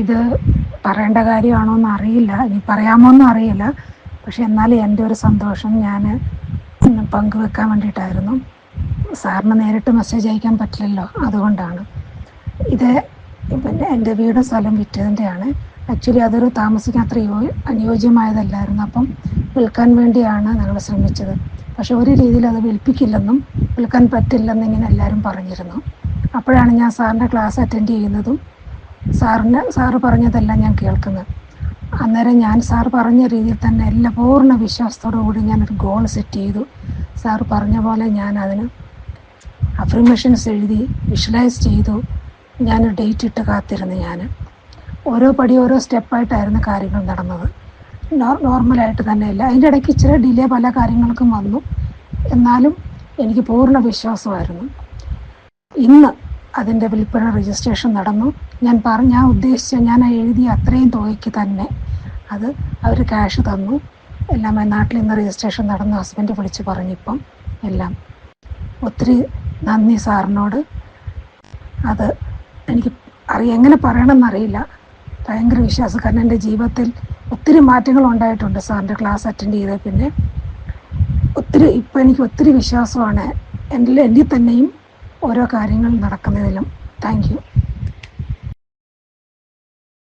ഇത് പറയേണ്ട കാര്യമാണോ എന്ന് അറിയില്ല, ഇനി പറയാമോന്നും അറിയില്ല. പക്ഷെ എന്നാലും എൻ്റെ ഒരു സന്തോഷം ഞാൻ പങ്കുവെക്കാൻ വേണ്ടിയിട്ടായിരുന്നു. സാറിന് നേരിട്ട് മെസ്സേജ് അയക്കാൻ പറ്റില്ലല്ലോ, അതുകൊണ്ടാണ്. ഇത് പിന്നെ എൻ്റെ വീടും സ്ഥലം വിറ്റതിൻ്റെയാണ്. ആക്ച്വലി അതൊരു താമസിക്കാൻ അത്ര അനുയോജ്യമായതല്ലായിരുന്നു. അപ്പം വിൽക്കാൻ വേണ്ടിയാണ് ഞങ്ങൾ ശ്രമിച്ചത്. പക്ഷെ ഒരു രീതിയിൽ അത് വിൽപ്പിക്കില്ലെന്നും വിൽക്കാൻ പറ്റില്ലെന്നും ഇങ്ങനെ എല്ലാവരും പറഞ്ഞിരുന്നു. അപ്പോഴാണ് ഞാൻ സാറിൻ്റെ ക്ലാസ് അറ്റൻഡ് ചെയ്യുന്നതും സാറ് പറഞ്ഞതെല്ലാം ഞാൻ കേൾക്കുന്നത്. അന്നേരം ഞാൻ സാർ പറഞ്ഞ രീതിയിൽ തന്നെ എല്ലാ പൂർണ്ണ വിശ്വാസത്തോടു കൂടി ഞാനൊരു ഗോൾ സെറ്റ് ചെയ്തു. സാർ പറഞ്ഞ പോലെ ഞാൻ അതിന് അഫർമേഷൻസ് എഴുതി വിഷ്വലൈസ് ചെയ്തു. ഞാൻ ഡേറ്റ് ഇട്ട് കാത്തിരുന്നു. ഞാൻ ഓരോ പടി ഓരോ സ്റ്റെപ്പായിട്ടായിരുന്നു കാര്യങ്ങൾ നടന്നത്. നോർമലായിട്ട് തന്നെയല്ല, അതിൻ്റെ ഇടയ്ക്ക് ഇച്ചിരി ഡിലേ പല കാര്യങ്ങൾക്കും വന്നു. എന്നാലും എനിക്ക് പൂർണ്ണ വിശ്വാസമായിരുന്നു. ഇന്ന് അതിൻ്റെ വിൽപ്പന രജിസ്ട്രേഷൻ നടന്നു. ഞാൻ ഉദ്ദേശിച്ച ഞാൻ എഴുതിയ അത്രയും തുകയ്ക്ക് തന്നെ അത് അവർ ക്യാഷ് തന്നു. എല്ലാം നാട്ടിൽ ഇന്ന് രജിസ്ട്രേഷൻ നടന്നു. ഹസ്ബൻഡ് വിളിച്ച് പറഞ്ഞിപ്പം എല്ലാം. ഒത്തിരി നന്ദി സാറിനോട്. അത് എനിക്ക് എങ്ങനെ പറയണമെന്നറിയില്ല. ഭയങ്കര വിശ്വാസം. കാരണം എൻ്റെ ജീവിതത്തിൽ ഒത്തിരി മാറ്റങ്ങൾ ഉണ്ടായിട്ടുണ്ട് സാറിൻ്റെ ക്ലാസ് അറ്റൻഡ് ചെയ്ത പിന്നെ. ഇപ്പം എനിക്ക് ഒത്തിരി വിശ്വാസമാണ് എന്നിൽ തന്നെയും ഓരോ കാര്യങ്ങൾ നടക്കുന്നതിലും. Thank you.